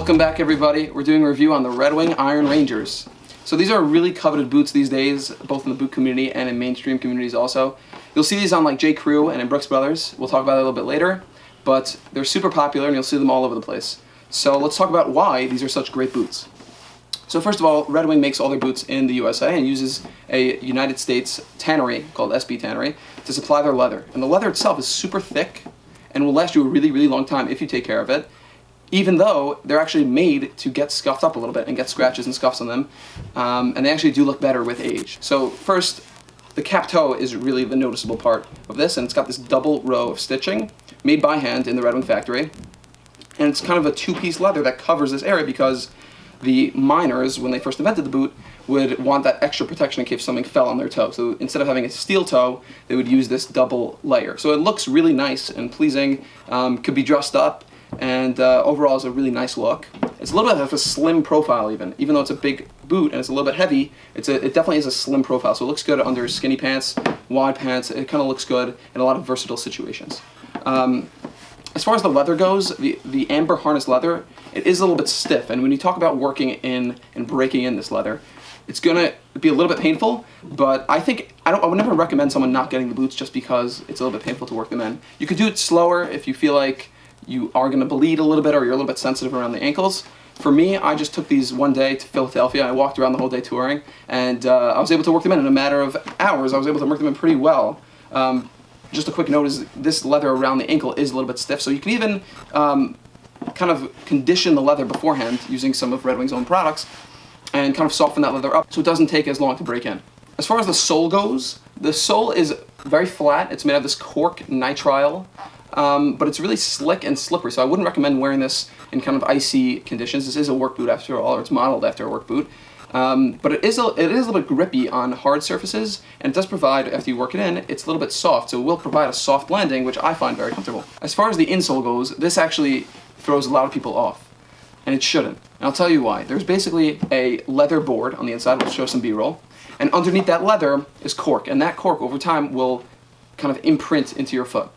Welcome back, everybody. We're doing a review on the Red Wing Iron Rangers. So these are really coveted boots these days, both in the boot community and in mainstream communities also. You'll see these on like J. Crew and in Brooks Brothers. We'll talk about that a little bit later, but they're super popular and you'll see them all over the place. So let's talk about why these are such great boots. So first of all, Red Wing makes all their boots in the USA and uses a United States tannery called SB Tannery to supply their leather. And the leather itself is super thick and will last you a really, really long time if you take care of it, even though they're actually made to get scuffed up a little bit and get scratches and scuffs on them, and they actually do look better with age. So first, the cap toe is really the noticeable part of this, and it's got this double row of stitching made by hand in the Red Wing factory, and it's kind of a two-piece leather that covers this area because the miners, when they first invented the boot, would want that extra protection in case something fell on their toe. So instead of having a steel toe, they would use this double layer. So it looks really nice and pleasing, could be dressed up, and overall is a really nice look. It's a little bit of a slim profile even though it's a big boot and it's a little bit heavy, it definitely is a slim profile, so it looks good under skinny pants, wide pants, it kind of looks good in a lot of versatile situations. As far as the leather goes, the amber harness leather, it is a little bit stiff, and when you talk about working in and breaking in this leather, it's gonna be a little bit painful, but I would never recommend someone not getting the boots just because it's a little bit painful to work them in. You could do it slower if you feel like you are going to bleed a little bit or you're a little bit sensitive around the ankles. For me, I just took these one day to Philadelphia. I walked around the whole day touring, and I was able to work them in a matter of hours. I was able to work them in pretty well. Just a quick note is this leather around the ankle is a little bit stiff, so you can even kind of condition the leather beforehand using some of Red Wing's own products and kind of soften that leather up so it doesn't take as long to break in. As far as the sole goes, the sole is very flat. It's made of this cork nitrile. But it's really slick and slippery, so I wouldn't recommend wearing this in kind of icy conditions. This is a work boot after all, or it's modeled after a work boot. But it is a little bit grippy on hard surfaces, and it does provide, after you work it in, it's a little bit soft, so it will provide a soft landing, which I find very comfortable. As far as the insole goes, this actually throws a lot of people off, and it shouldn't. And I'll tell you why. There's basically a leather board on the inside, we'll show some B-roll, and underneath that leather is cork, and that cork over time will kind of imprint into your foot.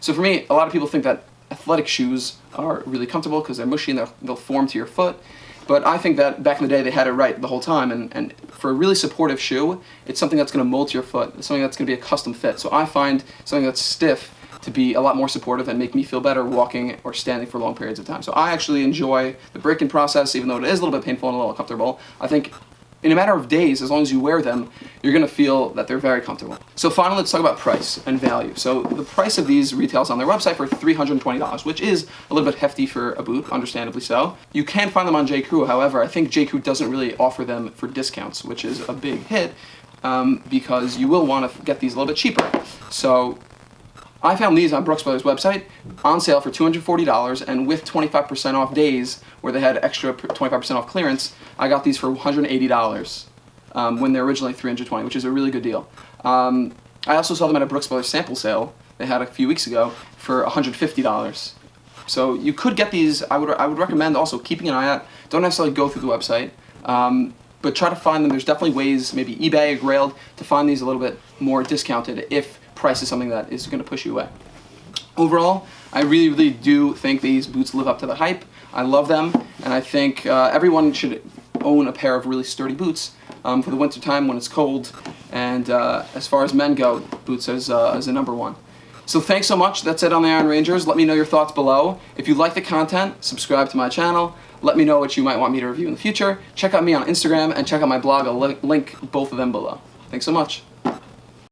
So for me, a lot of people think that athletic shoes are really comfortable because they're mushy and they'll form to your foot. But I think that back in the day they had it right the whole time, and for a really supportive shoe, it's something that's going to mold to your foot. It's something that's going to be a custom fit. So I find something that's stiff to be a lot more supportive and make me feel better walking or standing for long periods of time. So I actually enjoy the break-in process, even though it is a little bit painful and a little uncomfortable. I think in a matter of days, as long as you wear them, you're going to feel that they're very comfortable. So finally, let's talk about price and value. So the price of these retails on their website for $320, which is a little bit hefty for a boot, understandably so. You can find them on J. Crew, however, I think J. Crew doesn't really offer them for discounts, which is a big hit, because you will want to get these a little bit cheaper. So I found these on Brooks Brothers' website on sale for $240, and with 25% off days where they had extra 25% off clearance, I got these for $180 when they're originally $320, which is a really good deal. I also saw them at a Brooks Brothers sample sale they had a few weeks ago for $150. So you could get these. I would recommend also keeping an eye out. Don't necessarily go through the website, but try to find them. There's definitely ways, maybe eBay or Grailed, to find these a little bit more discounted if price is something that is going to push you away. Overall, I really, really do think these boots live up to the hype. I love them, and I think everyone should own a pair of really sturdy boots for the winter time when it's cold. And as far as men go, boots is a number one. So thanks so much. That's it on the Iron Rangers. Let me know your thoughts below. If you like the content, subscribe to my channel. Let me know what you might want me to review in the future. Check out me on Instagram and check out my blog. I'll link both of them below. Thanks so much.